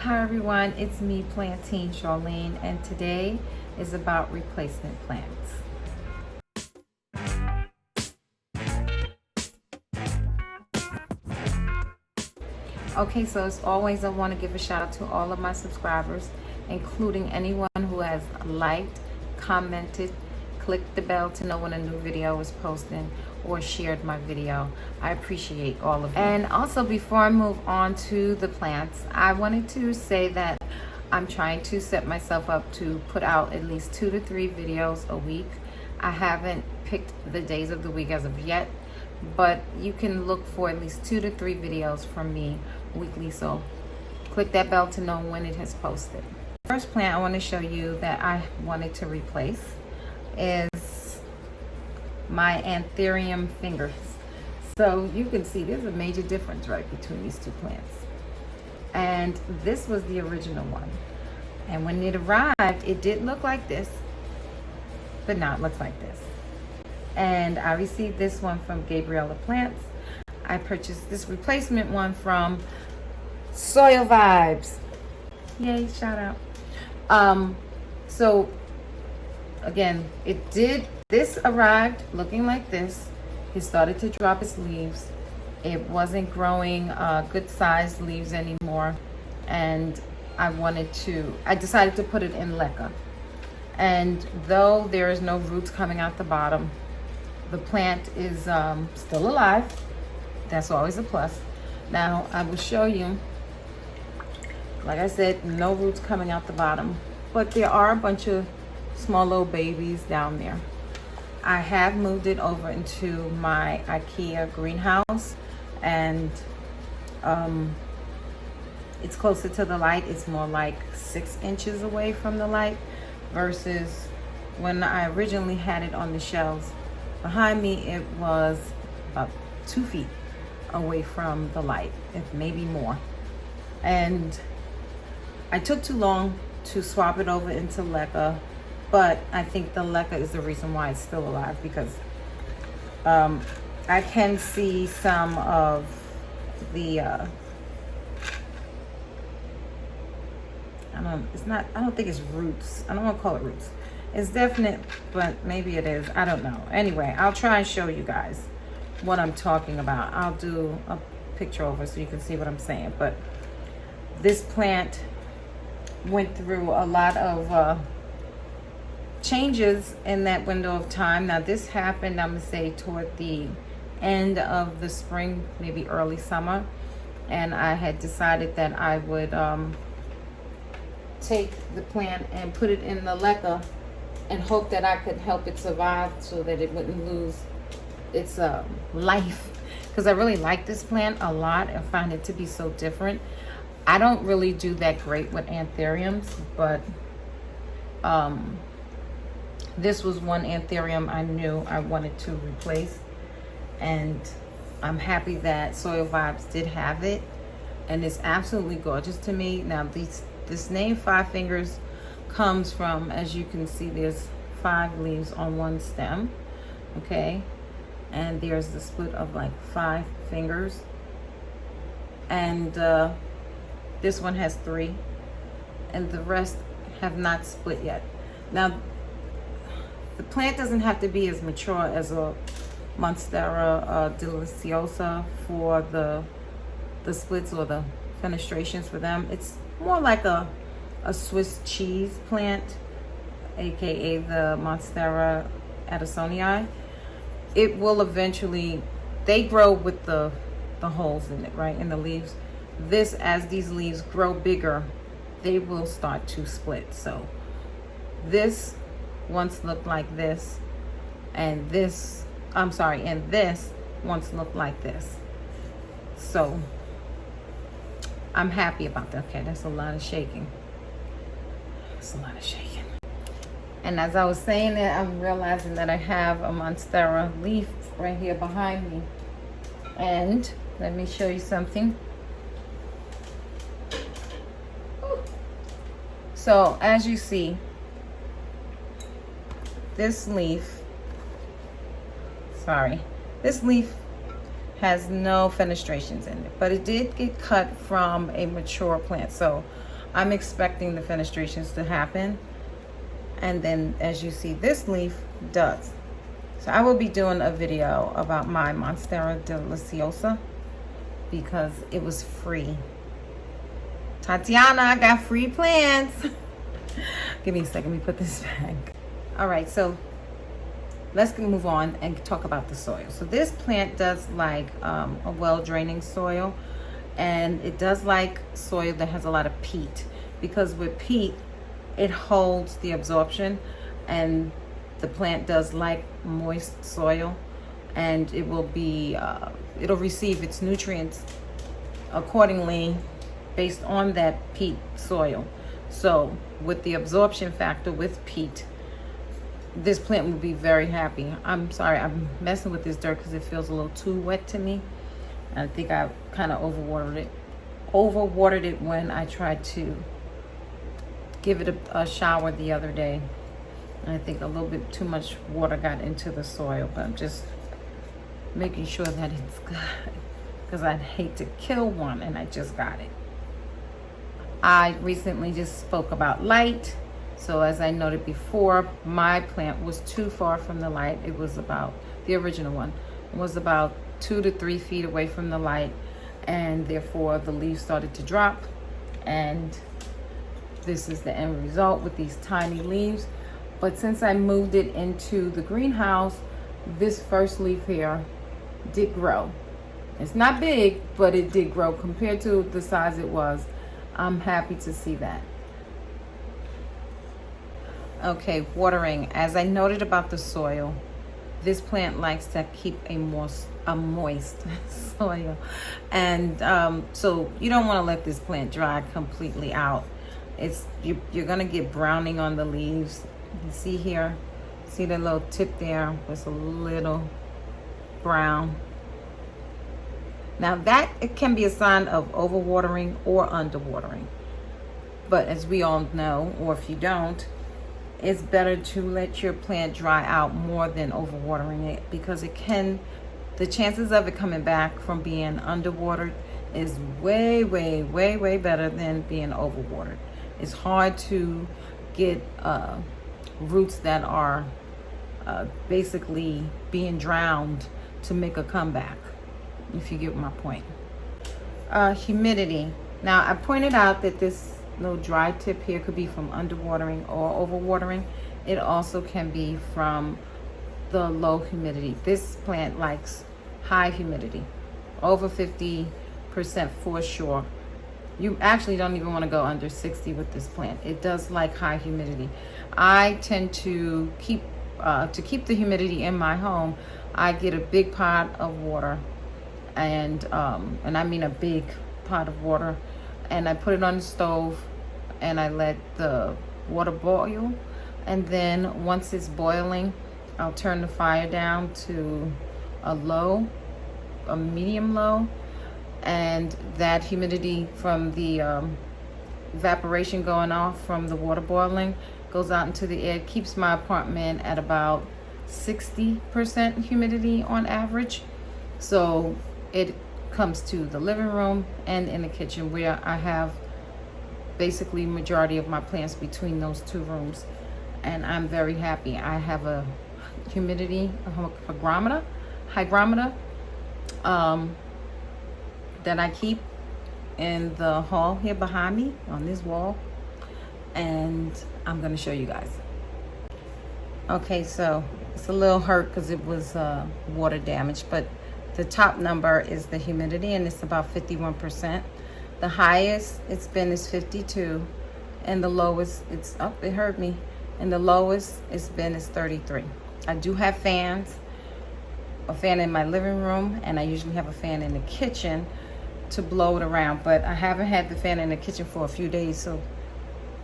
Hi everyone, it's me, Plantine Charlene, and today is about replacement plants. Okay, so as always, I want to give a shout out to all of my subscribers, including anyone who has liked, commented, clicked the bell to know when a new video is posted, or shared my video. I appreciate all of you. And also, before I move on to the plants, I wanted to say that I'm trying to set myself up to put out at least 2 to 3 videos a week. I haven't picked the days of the week as of yet, but you can look for at least 2 to 3 videos from me weekly, so click that bell to know when it has posted. First plant I want to show you that I wanted to replace is my Anthurium fingers. So you can see there's a major difference right between these two plants. And this was the original one. And when it arrived, it did look like this, but now it looks like this. And I received this one from Gabriella Plants. I purchased this replacement one from Soil Vibes. Yay, shout out. So again, this arrived looking like this. It started to drop its leaves. It wasn't growing good sized leaves anymore, and I decided to put it in leca. And though there is no roots coming out the bottom, the plant is still alive. That's always a plus. Now I will show you, like I said, no roots coming out the bottom, but there are a bunch of small little babies down there. I have moved it over into my IKEA greenhouse, and it's closer to the light. It's more like 6 inches away from the light versus when I originally had it on the shelves behind me, it was about 2 feet away from the light, if maybe more. And I took too long to swap it over into leca, but I think the leca is the reason why it's still alive, because I can see some of the I don't think it's roots. I don't want to call it roots. It's definite, but maybe it is. I don't know. Anyway, I'll try and show you guys what I'm talking about. I'll do a picture over so you can see what I'm saying. But this plant went through a lot of changes in that window of time. Now this happened, I'm gonna say, toward the end of the spring, maybe early summer, and I had decided that I would take the plant and put it in the leca and hope that I could help it survive so that it wouldn't lose its life, because I really like this plant a lot and find it to be so different. I don't really do that great with anthuriums, but this was one anthurium I knew I wanted to replace, and I'm happy that Soil Vibes did have it, and it's absolutely gorgeous to me. Now this name 5 fingers comes from, as you can see, there's 5 leaves on one stem, okay, and there's the split of like 5 fingers, and this one has 3, and the rest have not split yet. Now the plant doesn't have to be as mature as a Monstera deliciosa for the splits or the fenestrations for them. It's more like a Swiss cheese plant, aka the Monstera addisonii. It will eventually, they grow with the holes in it, right, in the leaves. As these leaves grow bigger, they will start to split. So this once looked like this, and this once looked like this. So I'm happy about that. Okay, that's a lot of shaking. That's a lot of shaking. And as I was saying that, I'm realizing that I have a Monstera leaf right here behind me. And let me show you something. So as you see, this leaf has no fenestrations in it, but it did get cut from a mature plant. So I'm expecting the fenestrations to happen. And then as you see, this leaf does. So I will be doing a video about my Monstera deliciosa because it was free. Tatiana, I got free plants. Give me a second, let me put this back. All right, so let's move on and talk about the soil. So this plant does like a well-draining soil, and it does like soil that has a lot of peat, because with peat, it holds the absorption, and the plant does like moist soil, and it will be, it'll receive its nutrients accordingly based on that peat soil. So with the absorption factor with peat, this plant will be very happy. I'm sorry, I'm messing with this dirt because it feels a little too wet to me. I think I kind of overwatered it when I tried to give it a shower the other day. And I think a little bit too much water got into the soil, but I'm just making sure that it's good, because I'd hate to kill one and I just got it. I recently just spoke about light. So as I noted before, my plant was too far from the light. It was about, the original one was about 2 to 3 feet away from the light, and therefore the leaves started to drop, and this is the end result with these tiny leaves. But since I moved it into the greenhouse, this first leaf here did grow. It's not big, but it did grow compared to the size it was. I'm happy to see that. Okay, watering. As I noted about the soil, this plant likes to keep a moist soil, and so you don't want to let this plant dry completely out. You're gonna get browning on the leaves. You see here, see the little tip there was a little brown. Now that, it can be a sign of overwatering or underwatering, but as we all know, or if you don't, it's better to let your plant dry out more than overwatering it, because the chances of it coming back from being underwatered is way better than being overwatered. It's hard to get roots that are basically being drowned to make a comeback, if you get my point. Humidity. Now I pointed out that this little dry tip here could be from underwatering or overwatering. It also can be from the low humidity. This plant likes high humidity, over 50% for sure. You actually don't even want to go under 60 with this plant. It does like high humidity. I tend to keep the humidity in my home. I get a big pot of water, and I mean a big pot of water, and I put it on the stove, and I let the water boil, and then once it's boiling, I'll turn the fire down to a medium low, and that humidity from the evaporation going off from the water boiling goes out into the air, keeps my apartment at about 60% humidity on average. So it comes to the living room and in the kitchen, where I have basically majority of my plants between those two rooms, and I'm very happy. I have a humidity hygrometer that I keep in the hall here behind me on this wall, and I'm going to show you guys. Okay, so it's a little hurt because it was water damage, but the top number is the humidity, and it's about 51%. The highest it's been is 52, and the lowest, it hurt me, and the lowest it's been is 33. I do have fans, a fan in my living room, and I usually have a fan in the kitchen to blow it around, but I haven't had the fan in the kitchen for a few days, so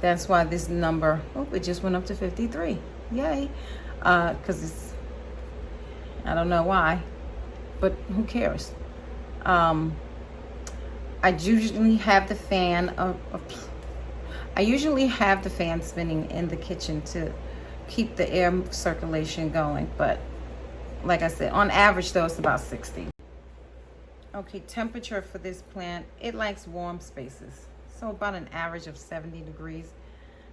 that's why this number, it just went up to 53. Yay. Because I don't know why, but who cares? I usually have the fan spinning in the kitchen to keep the air circulation going, but like I said, on average though, it's about 60. Okay, temperature for this plant, it likes warm spaces. So about an average of 70 degrees.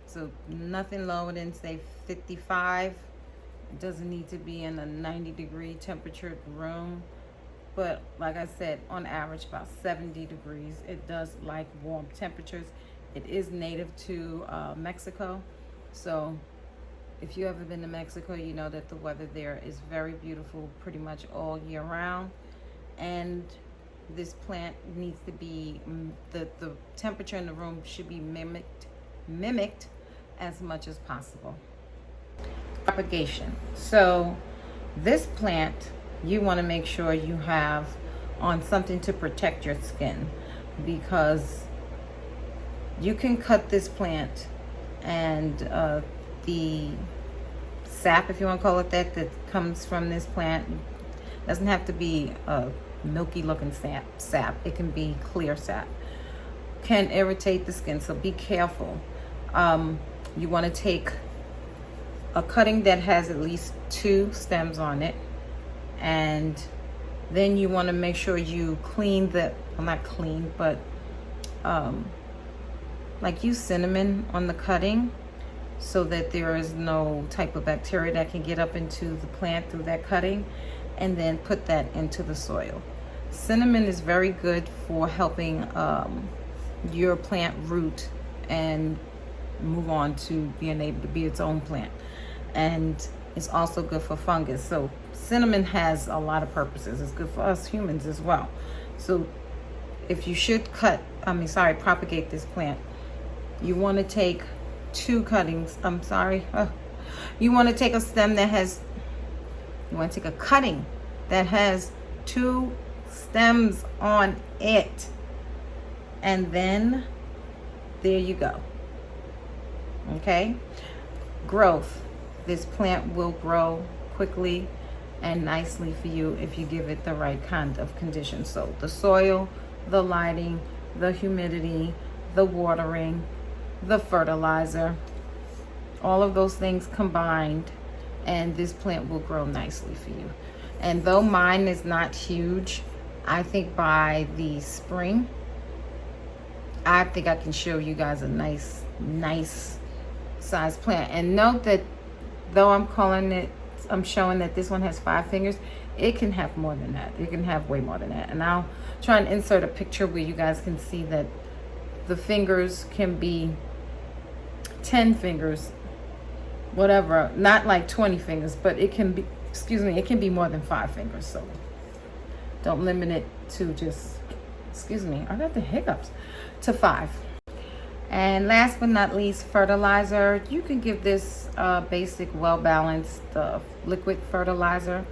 So nothing lower than say 55. It doesn't need to be in a 90-degree temperature room. But like I said, on average about 70 degrees. It does like warm temperatures. It is native to Mexico. So if you ever been to Mexico, you know that the weather there is very beautiful pretty much all year round. And this plant needs to be, the temperature in the room should be mimicked as much as possible. Propagation. So this plant, you want to make sure you have on something to protect your skin, because you can cut this plant and the sap, if you want to call it that, that comes from this plant doesn't have to be a milky looking sap. It can be clear sap. Can irritate the skin, so be careful. You want to take a cutting that has at least 2 stems on it, and then you want to make sure you clean the, well, not clean, but like use cinnamon on the cutting so that there is no type of bacteria that can get up into the plant through that cutting, and then put that into the soil. Cinnamon is very good for helping your plant root and move on to being able to be its own plant. And it's also good for fungus. So cinnamon has a lot of purposes. It's good for us humans as well. So if you should propagate this plant, you want to take 2 cuttings. You want to take a stem that has, you want to take a cutting that has 2 stems on it. And then there you go. Okay? Growth. This plant will grow quickly and nicely for you if you give it the right kind of conditions. So the soil, the lighting, the humidity, the watering, the fertilizer, all of those things combined, and this plant will grow nicely for you. And though mine is not huge, I think by the spring, I think I can show you guys a nice size plant. And note that though I'm showing that this one has 5 fingers, it can have more than that. It can have way more than that. And I'll try and insert a picture where you guys can see that the fingers can be 10 fingers, whatever, not like 20 fingers, but it can be, it can be more than 5 fingers. So don't limit it to just, I got the hiccups, to 5. And last but not least, fertilizer. You can give this basic, well-balanced liquid fertilizer.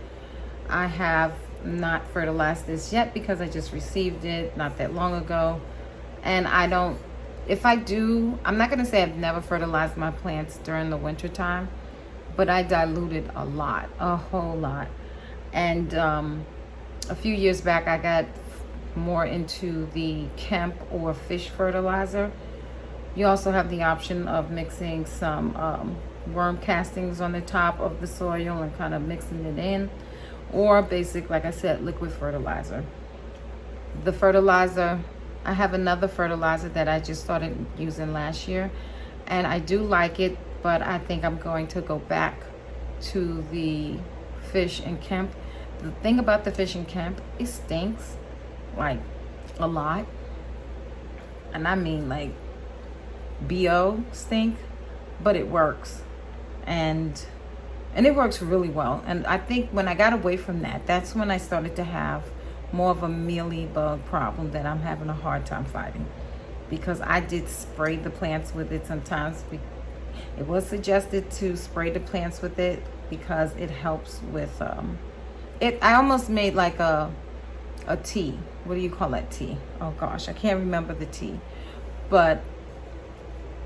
I have not fertilized this yet because I just received it not that long ago. And if I do, I'm not going to say I've never fertilized my plants during the winter time, but I diluted a lot, a whole lot. And a few years back, I got more into the hemp or fish fertilizer. You also have the option of mixing some worm castings on the top of the soil and kind of mixing it in, or basic, like I said, liquid fertilizer. The fertilizer, I have another fertilizer that I just started using last year, and I do like it, but I think I'm going to go back to the fish and hemp. The thing about the fish and hemp, it stinks like a lot, and I mean like BO stink, but it works, and it works really well. And I think when I got away from that, that's when I started to have more of a mealy bug problem that I'm having a hard time fighting, because I did spray the plants with it sometimes. It was suggested to spray the plants with it because it helps with I almost made like a tea. What do you call that tea? Oh gosh, I can't remember the tea, but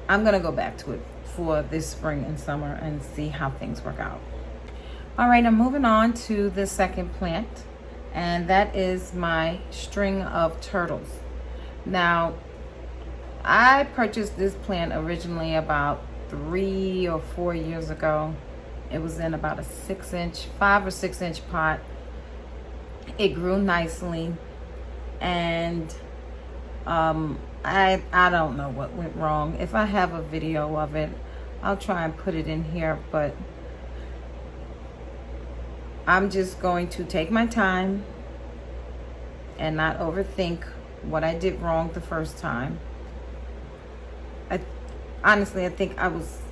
I'm gonna go back to it for this spring and summer and see how things work out. All right, I'm moving on to the second plant, and that is my string of turtles. Now, I purchased this plant originally about 3 or 4 years ago. It was in about a 5 or 6 inch pot. It grew nicely, and I don't know what went wrong. If I have a video of it, I'll try and put it in here, but I'm just going to take my time and not overthink what I did wrong the first time. Honestly, I think I was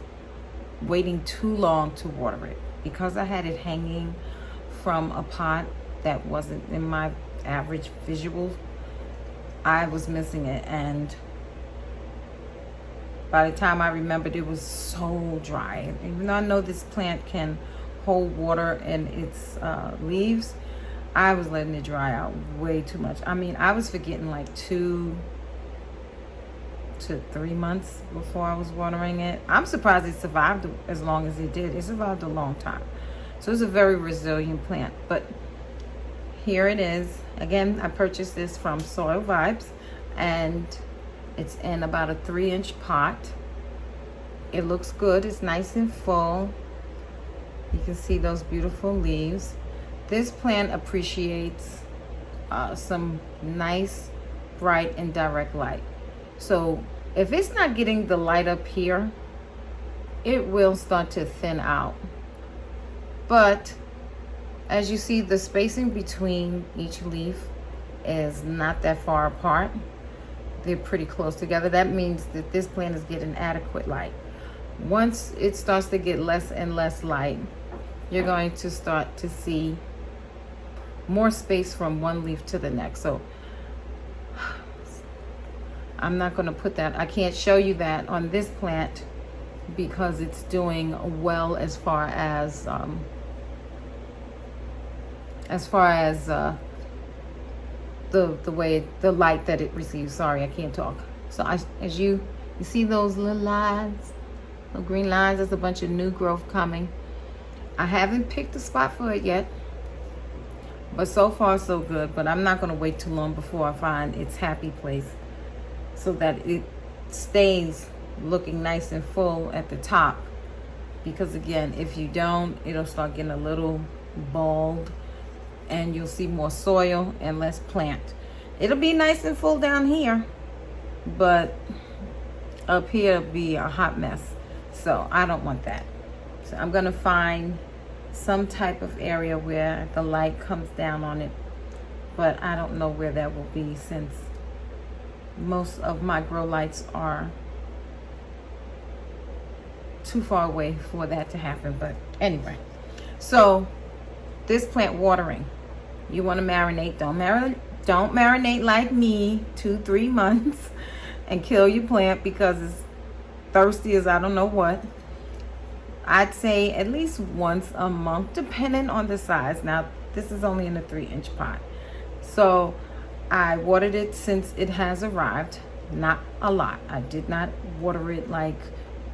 waiting too long to water it because I had it hanging from a pot that wasn't in my average visual. I was missing it, and by the time I remembered, it was so dry. Even though I know this plant can hold water in its leaves, I was letting it dry out way too much. I mean, I was forgetting like 2 to 3 months before I was watering it. I'm surprised it survived as long as it did. It survived a long time. So it's a very resilient plant. But here it is. Again, I purchased this from Soil Vibes, and it's in about a 3-inch pot. It looks good. It's nice and full. You can see those beautiful leaves. This plant appreciates some nice, bright, and direct light. So if it's not getting the light up here, it will start to thin out. But as you see, the spacing between each leaf is not that far apart. They're pretty close together. That means that this plant is getting adequate light. Once it starts to get less and less light, you're going to start to see more space from one leaf to the next. So I'm not going to put that, I can't show you that on this plant because it's doing well as far as the way the light that it receives. Sorry, I can't talk. So as you see those little lines, little green lines, there's a bunch of new growth coming. I haven't picked a spot for it yet, but so far so good. But I'm not going to wait too long before I find its happy place, so that it stays looking nice and full at the top. Because again, if you don't, it'll start getting a little bald, and you'll see more soil and less plant. It'll be nice and full down here, but up here it'll be a hot mess. So I don't want that. So I'm gonna find some type of area where the light comes down on it, but I don't know where that will be, since most of my grow lights are too far away for that to happen. But anyway, so this plant watering, you want to marinate. Don't marinate like me 2-3 months and kill your plant because it's thirsty as I don't know what. I'd say at least once a month, depending on the size. Now this is only in a 3-inch pot, so I watered it since it has arrived. Not a lot. I did not water it like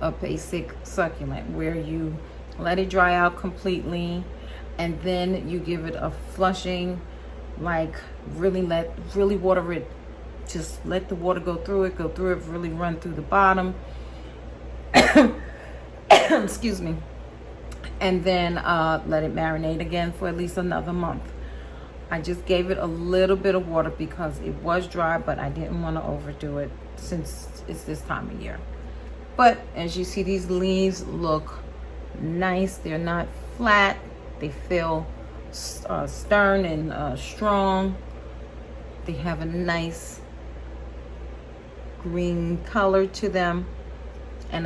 a basic succulent where you let it dry out completely and then you give it a flushing, like really water it. Just let the water go through it, really run through the bottom. Excuse me. And then let it marinate again for at least another month. I just gave it a little bit of water because it was dry, but I didn't want to overdo it since it's this time of year. But as you see, these leaves look nice. They're not flat. They feel stern and strong. They have a nice green color to them. And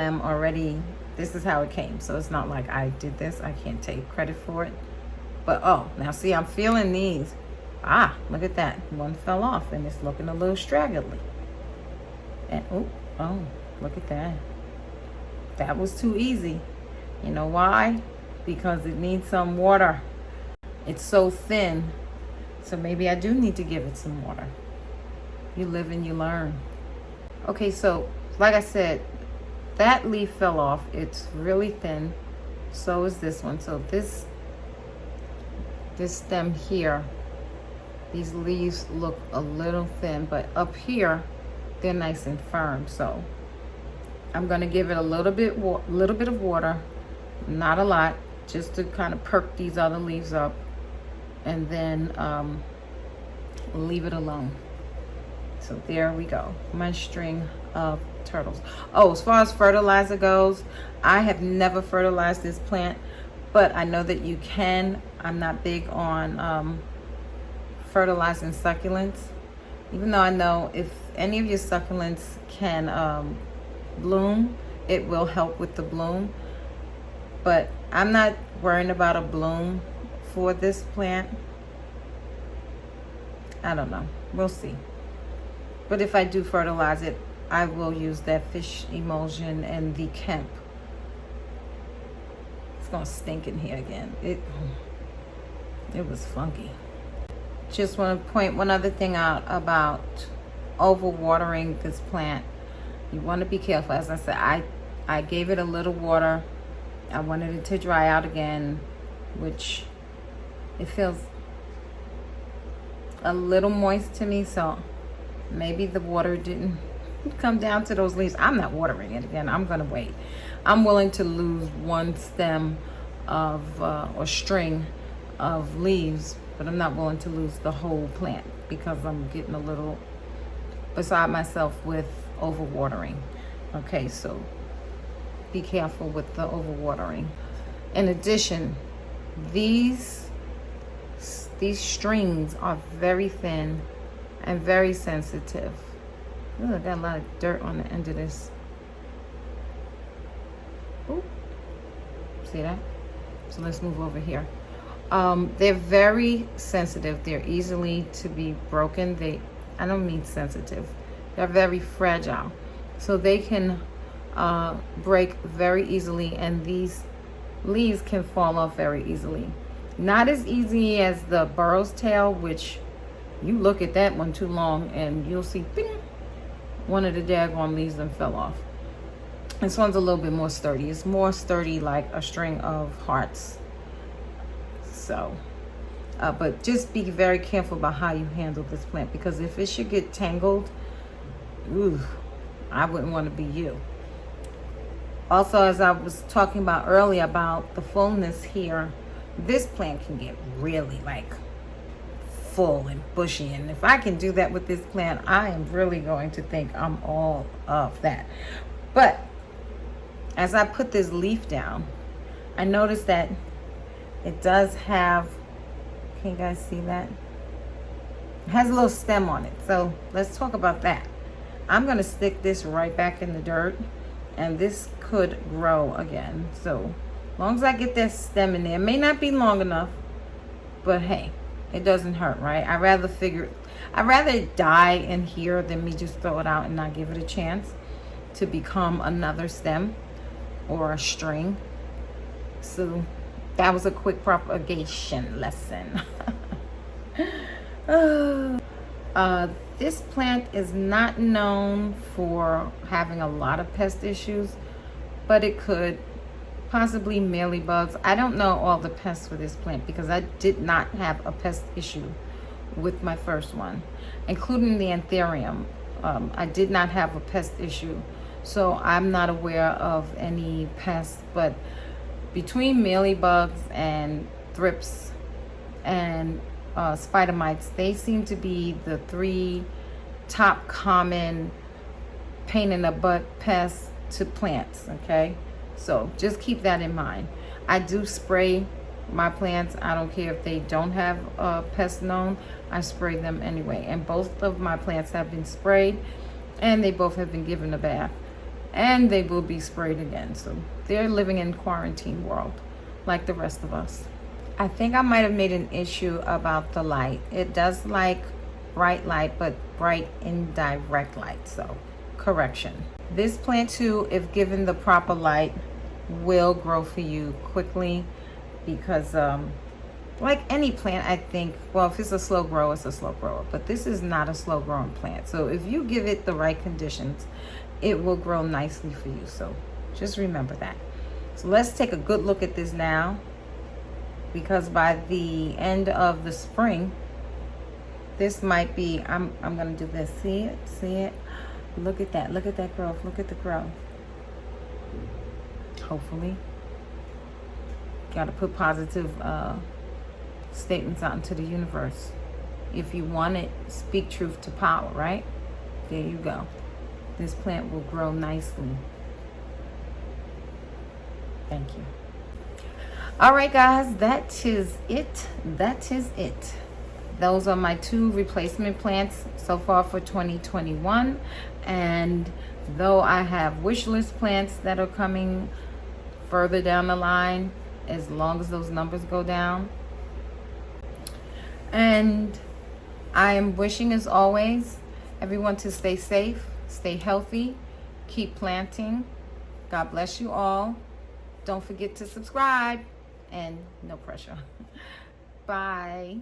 this is how it came. So it's not like I did this. I can't take credit for it. But oh, now see, I'm feeling these. Ah, look at that. One fell off and it's looking a little straggly. And oh, look at that. That was too easy. You know why? Because it needs some water. It's so thin. So maybe I do need to give it some water. You live and you learn. Okay, so like I said, that leaf fell off. It's really thin. So is this one. So this stem here, these leaves look a little thin, but up here they're nice and firm. So I'm going to give it a little bit of water, not a lot, just to kind of perk these other leaves up, and then leave it alone. So there we go, my string of turtles. Oh, as far as fertilizer goes, I have never fertilized this plant, but I know that you can. I'm not big on fertilizing succulents, even though I know if any of your succulents can bloom, it will help with the bloom. But I'm not worrying about a bloom for this plant. I don't know, we'll see. But if I do fertilize it, I will use that fish emulsion and the Kemp. It's gonna stink in here again. It was funky. Just want to point one other thing out about overwatering this plant. You want to be careful. As I said, I gave it a little water. I wanted it to dry out again, which it feels a little moist to me, so maybe the water didn't come down to those leaves. I'm not watering it again. I'm gonna wait. I'm willing to lose one stem of or string of leaves, but I'm not willing to lose the whole plant because I'm getting a little beside myself with overwatering. Okay, so be careful with the overwatering. In addition, these strings are very thin and very sensitive. Ooh, I got a lot of dirt on the end of this. Ooh, see that? So let's move over here. They're very sensitive. They're easily to be broken. I don't mean sensitive. They're very fragile. So they can break very easily, and these leaves can fall off very easily. Not as easy as the burro's tail, which you look at that one too long and you'll see, bing, one of the daggone leaves and fell off. This one's a little bit more sturdy. It's more sturdy like a string of hearts. So, but just be very careful about how you handle this plant, because if it should get tangled, ooh, I wouldn't want to be you. Also, as I was talking about earlier about the fullness here, this plant can get really like full and bushy, and if I can do that with this plant, I am really going to think I'm all of that. But as I put this leaf down, I noticed that it does have, can you guys see that? It has a little stem on it. So let's talk about that. I'm gonna stick this right back in the dirt, and this could grow again. So as long as I get that stem in there, it may not be long enough, but hey, it doesn't hurt, right? I'd rather it die in here than me just throw it out and not give it a chance to become another stem or a string. So that was a quick propagation lesson. This plant is not known for having a lot of pest issues, but it could. Possibly mealybugs. I don't know all the pests for this plant because I did not have a pest issue with my first one, including the Anthurium. I did not have a pest issue, so I'm not aware of any pests. But between mealybugs and thrips and spider mites, they seem to be the three top common pain in the butt pests to plants. Okay, so just keep that in mind. I do spray my plants. I don't care if they don't have pests known. I spray them anyway, and both of my plants have been sprayed, and they both have been given a bath, and they will be sprayed again. So they're living in quarantine world like the rest of us. I think I might have made an issue about the light. It does like bright light, but bright indirect light. So correction. This plant too, if given the proper light, will grow for you quickly, because like any plant, I think, well, if it's a slow grower, it's a slow grower, but this is not a slow growing plant. So if you give it the right conditions, it will grow nicely for you. So just remember that. So let's take a good look at this now, because by the end of the spring, this might be, I'm gonna do this. See it? Look at that growth. Look at the growth. Hopefully. Got to put positive statements out into the universe. If you want it, speak truth to power, right? There you go. This plant will grow nicely. Thank you. All right, guys, that is it. That is it. Those are my 2 replacement plants so far for 2021. And though I have wish list plants that are coming further down the line, as long as those numbers go down. And I am wishing, as always, everyone to stay safe, stay healthy, keep planting. God bless you all. Don't forget to subscribe, and no pressure. Bye.